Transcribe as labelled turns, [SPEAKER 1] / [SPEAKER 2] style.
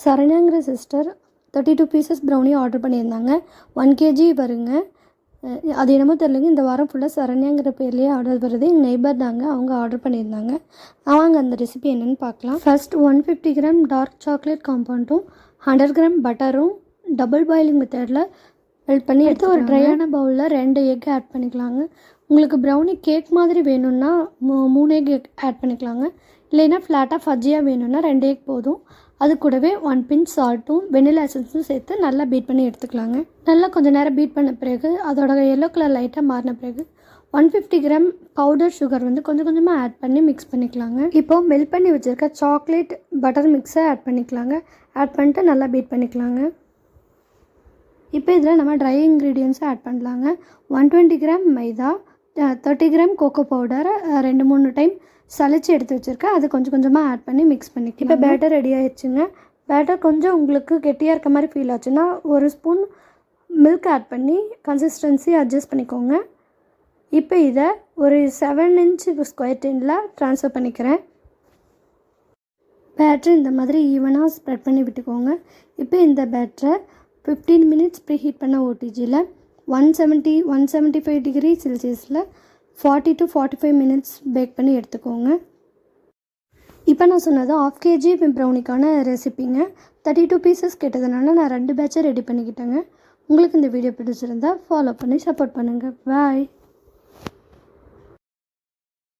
[SPEAKER 1] சரண்யாங்கிற sister 32 pieces brownie order பண்ணியிருந்தாங்க. 1 kg வருங்க. அது என்னமோ தெரியலைங்க, இந்த வாரம் ஃபுல்லாக சரண்யாங்கிற பேர்லேயே ஆர்டர் வருது. எங்கள் நெய்பர் தாங்க, அவங்க ஆர்டர் பண்ணியிருந்தாங்க. அவங்க அந்த ரெசிபி என்னென்னு பார்க்கலாம். ஃபர்ஸ்ட் 150 கிராம் டார்க் சாக்லேட் காம்பவுண்டும் 100 கிராம் பட்டரும் டபுள் பாயிலிங் மெத்தடில் மெல்ட் பண்ணி எடுத்து ஒரு ட்ரையான பவுலில் 2 எக் ஆட் பண்ணிக்கலாங்க. உங்களுக்கு ப்ரௌனி கேக் மாதிரி வேணும்னா 3 எக் ஆட் பண்ணிக்கலாங்க. இல்லைன்னா ஃப்ளாட்டாக ஃபஜ்ஜியாக வேணும்னா 2 எக் போதும். அது கூடவே 1 பிஞ்ச் சால்ட்டும் வெனிலா எசன்ஸும் சேர்த்து நல்லா பீட் பண்ணி எடுத்துக்கலாங்க. நல்லா கொஞ்சம் நேரம் பீட் பண்ண பிறகு அதோட எல்லோ கலர் லைட்டாக மாறின பிறகு 150 கிராம் பவுடர் சுகர் கொஞ்சம் கொஞ்சமாக ஆட் பண்ணி மிக்ஸ் பண்ணிக்கலாங்க. இப்போது மெல்ட் பண்ணி வச்சுருக்க சாக்லேட் பட்டர் மிக்ஸை ஆட் பண்ணிக்கலாங்க. ஆட் பண்ணிட்டு நல்லா பீட் பண்ணிக்கலாங்க. இப்போ இதில் நம்ம ட்ரை இன்க்ரீடியன்ஸை ஆட் பண்ணலாங்க. 120 கிராம் மைதா, 30 கிராம் கோகோ பவுடர் 2-3 டைம் சளிச்சு எடுத்து வச்சுருக்கேன். அது கொஞ்சம் கொஞ்சமாக ஆட் பண்ணி மிக்ஸ் பண்ணிக்கலாம். இப்போ பேட்டர் ரெடி ஆகிடுச்சுங்க. பேட்டர் கொஞ்சம் உங்களுக்கு கெட்டியாக இருக்க மாதிரி ஃபீல் ஆச்சுன்னா 1 ஸ்பூன் மில்க் ஆட் பண்ணி கன்சிஸ்டன்சி அட்ஜஸ்ட் பண்ணிக்கோங்க. இப்போ இதை ஒரு 7 இன்ச் ஸ்கொயர் டின்னில் ட்ரான்ஸ்ஃபர் பண்ணிக்கிறேன். பேட்டர் இந்த மாதிரி ஈவனாக ஸ்ப்ரெட் பண்ணி விட்டுக்கோங்க. இப்போ இந்த பேட்டரை 15 மினிட்ஸ் ப்ரீ ஹீட் பண்ண ஓடிஜியில் 175 டிகிரி செல்சியஸில் 40 to 45 மினிட்ஸ் பேக் பண்ணி எடுத்துக்கோங்க. இப்போ நான் சொன்னது 1/2 kg ப்ரௌனிக்கான ரெசிபிங்க. 32 பீசஸ் கேட்டதுனால நான் 2 பேட்சை ரெடி பண்ணிக்கிட்டேங்க. உங்களுக்கு இந்த வீடியோ பிடிச்சிருந்தா ஃபாலோ பண்ணி சப்போர்ட் பண்ணுங்கள். பாய்.